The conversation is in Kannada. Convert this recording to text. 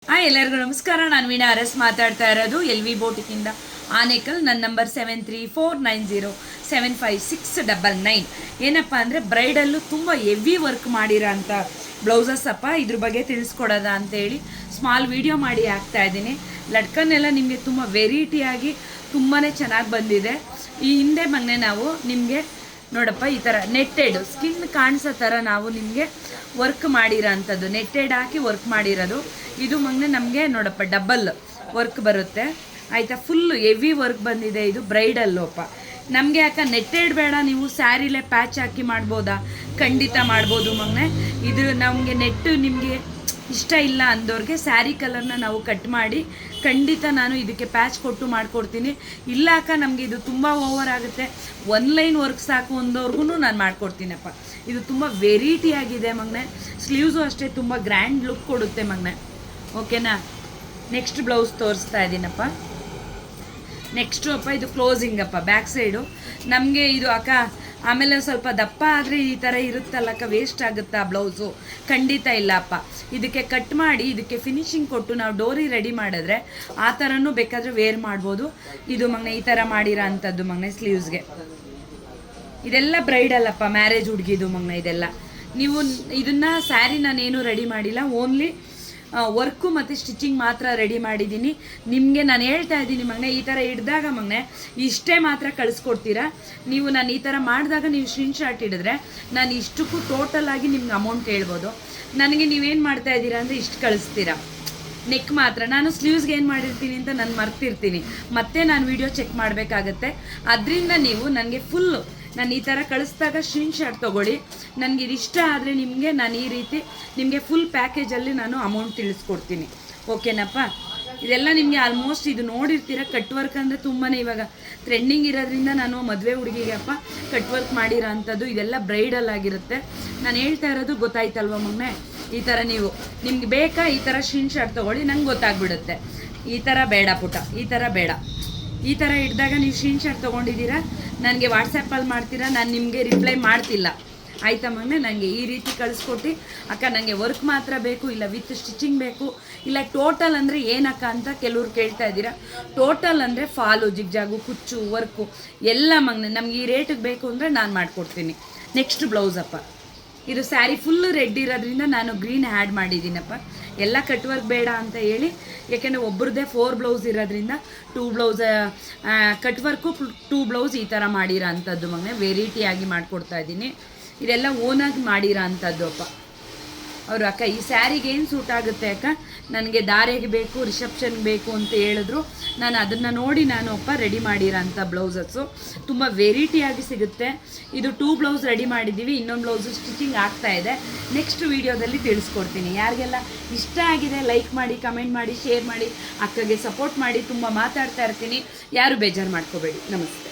ಎಲ್ಲರಿಗೂ ನಮಸ್ಕಾರ. ನಾನು ವೀಣಾ ಅರಸ್ ಮಾತಾಡ್ತಾ ಇರೋದು ಎಲ್ ವಿ ಬೋಟಿಕಿಂದ ಆನೇಕಲ್. ನನ್ನ ನಂಬರ್ 7349075699. ಏನಪ್ಪ ಅಂದರೆ ಬ್ರೈಡಲ್ಲು ತುಂಬ ಹೆವಿ ವರ್ಕ್ ಮಾಡಿರೋ ಅಂಥ ಬ್ಲೌಸಸ್ ಅಪ್ಪ. ಇದ್ರ ಬಗ್ಗೆ ತಿಳಿಸ್ಕೊಡೋದ ಅಂತೇಳಿ ಸ್ಮಾಲ್ ವಿಡಿಯೋ ಮಾಡಿ ಹಾಕ್ತಾ ಇದ್ದೀನಿ. ಲಟ್ಕನ್ನೆಲ್ಲ ನಿಮಗೆ ತುಂಬ ವೆರೈಟಿಯಾಗಿ ತುಂಬಾ ಚೆನ್ನಾಗಿ ಬಂದಿದೆ. ಈ ಹಿಂದೆ ಮೊನ್ನೆ ನಾವು ನಿಮಗೆ ನೋಡಪ್ಪ ಈ ಥರ ನೆಟ್ಟೆಡ್ ಸ್ಕಿನ್ ಕಾಣಿಸೋ ಥರ ನಾವು ನಿಮಗೆ ವರ್ಕ್ ಮಾಡಿರೋ ಅಂಥದ್ದು, ನೆಟ್ಟೆಡ್ ಹಾಕಿ ವರ್ಕ್ ಮಾಡಿರೋದು. ಇದು ಮೊನ್ನೆ ನಮಗೆ ನೋಡಪ್ಪ ಡಬಲ್ ವರ್ಕ್ ಬರುತ್ತೆ ಆಯಿತಾ. ಫುಲ್ಲು ಹೆವಿ ವರ್ಕ್ ಬಂದಿದೆ. ಇದು ಬ್ರೈಡಲ್ಲೋಪ. ನಮಗೆ ಯಾಕೆ ನೆಟ್ಟೆಡ್ ಬೇಡ, ನೀವು ಸ್ಯಾರಿಲೇ ಪ್ಯಾಚ್ ಹಾಕಿ ಮಾಡ್ಬೋದಾ? ಖಂಡಿತ ಮಾಡ್ಬೋದು ಮೊನ್ನೆ. ಇದು ನಮಗೆ ನೆಟ್ಟು ನಿಮಗೆ ಇಷ್ಟ ಇಲ್ಲ ಅಂದವ್ರಿಗೆ ಸ್ಯಾರಿ ಕಲರ್ನ ನಾವು ಕಟ್ ಮಾಡಿ ಖಂಡಿತ ನಾನು ಇದಕ್ಕೆ ಪ್ಯಾಚ್ ಕೊಟ್ಟು ಮಾಡಿಕೊಡ್ತೀನಿ. ಇಲ್ಲ ಅಕ್ಕ ನಮಗೆ ಇದು ತುಂಬ ಓವರ್ ಆಗುತ್ತೆ, ಒನ್ ಲೈನ್ ವರ್ಕ್ ಸಾಕು ಅಂದವ್ರಿಗೂ ನಾನು ಮಾಡಿಕೊಡ್ತೀನಪ್ಪ. ಇದು ತುಂಬ ವೆರೈಟಿ ಆಗಿದೆ ಮಗನೆ. ಸ್ಲೀವ್ಸು ಅಷ್ಟೇ ತುಂಬ ಗ್ರ್ಯಾಂಡ್ ಲುಕ್ ಕೊಡುತ್ತೆ ಮಗನೆ. ಓಕೆನಾ? ನೆಕ್ಸ್ಟ್ ಬ್ಲೌಸ್ ತೋರಿಸ್ತಾ ಇದ್ದೀನಪ್ಪ. ನೆಕ್ಸ್ಟು ಅಪ್ಪ ಇದು ಕ್ಲೋಸಿಂಗಪ್ಪ, ಬ್ಯಾಕ್ ಸೈಡು ನಮಗೆ ಇದು ಅಕ್ಕ. ಆಮೇಲೆ ಸ್ವಲ್ಪ ದಪ್ಪ ಆದರೆ ಈ ಥರ ಇರುತ್ತಲ್ಲಕ್ಕ, ವೇಸ್ಟ್ ಆಗುತ್ತಾ ಬ್ಲೌಸು? ಖಂಡಿತ ಇಲ್ಲಪ್ಪ. ಇದಕ್ಕೆ ಕಟ್ ಮಾಡಿ ಇದಕ್ಕೆ ಫಿನಿಶಿಂಗ್ ಕೊಟ್ಟು ನಾವು ಡೋರಿ ರೆಡಿ ಮಾಡಿದ್ರೆ ಆ ಥರನೂ ಬೇಕಾದರೆ ವೇರ್ ಮಾಡ್ಬೋದು. ಇದು ಮಗನೆ ಈ ಥರ ಮಾಡಿರೋ ಅಂಥದ್ದು ಮಗನೆ ಸ್ಲೀವ್ಸ್ಗೆ. ಇದೆಲ್ಲ ಬ್ರೈಡಲ್ಲಪ್ಪ, ಮ್ಯಾರೇಜ್ ಹುಡುಗಿದು ಮಗನೆ ಇದೆಲ್ಲ. ನೀವು ಇದನ್ನು ಸ್ಯಾರಿ ನಾನೇನು ರೆಡಿ ಮಾಡಿಲ್ಲ, ಓನ್ಲಿ ವರ್ಕು ಮತ್ತು ಸ್ಟಿಚಿಂಗ್ ಮಾತ್ರ ರೆಡಿ ಮಾಡಿದ್ದೀನಿ. ನಿಮಗೆ ನಾನು ಹೇಳ್ತಾ ಇದ್ದೀನಿ ಮಗನೆ, ಈ ಥರ ಹಿಡ್ದಾಗ ಮಗನೆ ಇಷ್ಟೇ ಮಾತ್ರ ಕಳಿಸ್ಕೊಡ್ತೀರಾ ನೀವು. ನಾನು ಈ ಥರ ಮಾಡಿದಾಗ ನೀವು ಸ್ಕ್ರೀನ್ಶಾಟ್ ಹಿಡಿದ್ರೆ ನಾನು ಇಷ್ಟಕ್ಕೂ ಟೋಟಲಾಗಿ ನಿಮ್ಗೆ ಅಮೌಂಟ್ ಹೇಳ್ಬೋದು. ನನಗೆ ನೀವೇನು ಮಾಡ್ತಾ ಇದ್ದೀರಾ ಅಂದರೆ ಇಷ್ಟು ಕಳಿಸ್ತೀರಾ, ನೆಕ್ ಮಾತ್ರ. ನಾನು ಸ್ಲೀವ್ಸ್ಗೆ ಏನು ಮಾಡಿರ್ತೀನಿ ಅಂತ ನಾನು ಮರ್ತಿರ್ತೀನಿ, ಮತ್ತೆ ನಾನು ವಿಡಿಯೋ ಚೆಕ್ ಮಾಡಬೇಕಾಗತ್ತೆ. ಅದರಿಂದ ನೀವು ನನಗೆ ಫುಲ್ಲು ನಾನು ಈ ಥರ ಕಳಿಸ್ದಾಗ ಸ್ಕ್ರೀನ್ಶಾಟ್ ತೊಗೊಳ್ಳಿ. ನನಗೆ ಇದಿಷ್ಟ ಆದರೆ ನಿಮಗೆ ನಾನು ಈ ರೀತಿ ನಿಮಗೆ ಫುಲ್ ಪ್ಯಾಕೇಜಲ್ಲಿ ನಾನು ಅಮೌಂಟ್ ತಿಳಿಸ್ಕೊಡ್ತೀನಿ. ಓಕೆನಪ್ಪ? ಇದೆಲ್ಲ ನಿಮಗೆ ಆಲ್ಮೋಸ್ಟ್ ಇದು ನೋಡಿರ್ತೀರ. ಕಟ್ ವರ್ಕ್ ಅಂದರೆ ತುಂಬಾ ಇವಾಗ ಟ್ರೆಂಡಿಂಗ್ ಇರೋದ್ರಿಂದ ನಾನು ಮದುವೆ ಹುಡುಗಿಗೆ ಅಪ್ಪ ಕಟ್ ವರ್ಕ್ ಮಾಡಿರೋ ಅಂಥದ್ದು. ಇದೆಲ್ಲ ಬ್ರೈಡಲ್ ಆಗಿರುತ್ತೆ. ನಾನು ಹೇಳ್ತಾ ಇರೋದು ಗೊತ್ತಾಯ್ತಲ್ವ ಮೊನ್ನೆ? ಈ ಥರ ನೀವು ನಿಮ್ಗೆ ಬೇಕಾ ಈ ಥರ ಸ್ಕ್ರೀನ್ಶಾಟ್ ತೊಗೊಳ್ಳಿ, ನಂಗೆ ಗೊತ್ತಾಗ್ಬಿಡುತ್ತೆ. ಈ ಥರ ಬೇಡ ಪುಟ, ಈ ಥರ ಬೇಡ. ಈ ಥರ ಹಿಡ್ದಾಗ ನೀವು ಸ್ಕ್ರೀನ್ಶಾಟ್ ತೊಗೊಂಡಿದ್ದೀರಾ, ನನಗೆ ವಾಟ್ಸಪ್ಪಲ್ಲಿ ಮಾಡ್ತೀರಾ, ನಾನು ನಿಮಗೆ ರಿಪ್ಲೈ ಮಾಡ್ತಿಲ್ಲ ಆಯಿತಾ ಮಗನೆ? ನನಗೆ ಈ ರೀತಿ ಕಳಿಸ್ಕೊಟ್ಟು ಅಕ್ಕ ನನಗೆ ವರ್ಕ್ ಮಾತ್ರ ಬೇಕು, ಇಲ್ಲ ವಿತ್ ಸ್ಟಿಚಿಂಗ್ ಬೇಕು, ಇಲ್ಲ ಟೋಟಲ್ ಅಂದರೆ ಏನಕ್ಕ ಅಂತ ಕೆಲವ್ರು ಕೇಳ್ತಾ ಇದ್ದೀರಾ. ಟೋಟಲ್ ಅಂದರೆ ಫಾಲು, ಜಿಗ್ಜಾಗು, ಕುಚ್ಚು, ವರ್ಕು ಎಲ್ಲ ಮಗನೆ ನಮ್ಗೆ ಈ ರೇಟಿಗೆ ಬೇಕು ಅಂದರೆ ನಾನು ಮಾಡಿಕೊಡ್ತೀನಿ. ನೆಕ್ಸ್ಟ್ ಬ್ಲೌಸಪ್ಪ. ಇದು ಸ್ಯಾರಿ ಫುಲ್ಲು ರೆಡ್ ಇರೋದ್ರಿಂದ ನಾನು ಗ್ರೀನ್ ಆ್ಯಡ್ ಮಾಡಿದ್ದೀನಪ್ಪ. ಎಲ್ಲ ಕಟ್ ವರ್ಕ್ ಬೇಡ ಅಂತ ಹೇಳಿ, ಯಾಕೆಂದರೆ ಒಬ್ರದ್ದೇ 4 ಬ್ಲೌಸ್ ಇರೋದ್ರಿಂದ 2 ಬ್ಲೌಸ್ ಕಟ್ ವರ್ಕು 2 ಬ್ಲೌಸ್ ಈ ಥರ ಮಾಡಿರೋ ಅಂಥದ್ದು ಮಗನೆ ವೆರೈಟಿಯಾಗಿ ಮಾಡಿಕೊಡ್ತಾ ಇದ್ದೀನಿ. ಇದೆಲ್ಲ ಓನಾಗಿ ಮಾಡಿರೋ ಅಂಥದ್ದು ಅಪ್ಪ. ಅವರು ಅಕ್ಕ ಈ ಸ್ಯಾರಿಗೆ ಏನು ಸೂಟ್ ಆಗುತ್ತೆ ಅಕ್ಕ, ನನಗೆ ದಾರೆಗೆ ಬೇಕು, ರಿಸೆಪ್ಷನ್ಗೆ ಬೇಕು ಅಂತ ಹೇಳಿದ್ರು. ನಾನು ಅದನ್ನು ನೋಡಿ ನಾನು ಅಪ್ಪ ರೆಡಿ ಮಾಡಿರೋ ಅಂಥ ಬ್ಲೌಸಸ್ಸು ತುಂಬ ವೆರೈಟಿಯಾಗಿ ಸಿಗುತ್ತೆ. ಇದು 2 ಬ್ಲೌಸ್ ರೆಡಿ ಮಾಡಿದ್ದೀವಿ, ಇನ್ನೊಂದು ಬ್ಲೌಸು ಸ್ಟಿಚಿಂಗ್ ಆಗ್ತಾಯಿದೆ. ನೆಕ್ಸ್ಟ್ ವೀಡಿಯೋದಲ್ಲಿ ತಿಳಿಸ್ಕೊಡ್ತೀನಿ. ಯಾರಿಗೆಲ್ಲ ಇಷ್ಟ ಆಗಿದೆ ಲೈಕ್ ಮಾಡಿ, ಕಮೆಂಟ್ ಮಾಡಿ, ಶೇರ್ ಮಾಡಿ, ಅಕ್ಕಗೆ ಸಪೋರ್ಟ್ ಮಾಡಿ. ತುಂಬ ಮಾತಾಡ್ತಾ ಇರ್ತೀನಿ, ಯಾರು ಬೇಜಾರು ಮಾಡ್ಕೋಬೇಡಿ. ನಮಸ್ತೆ.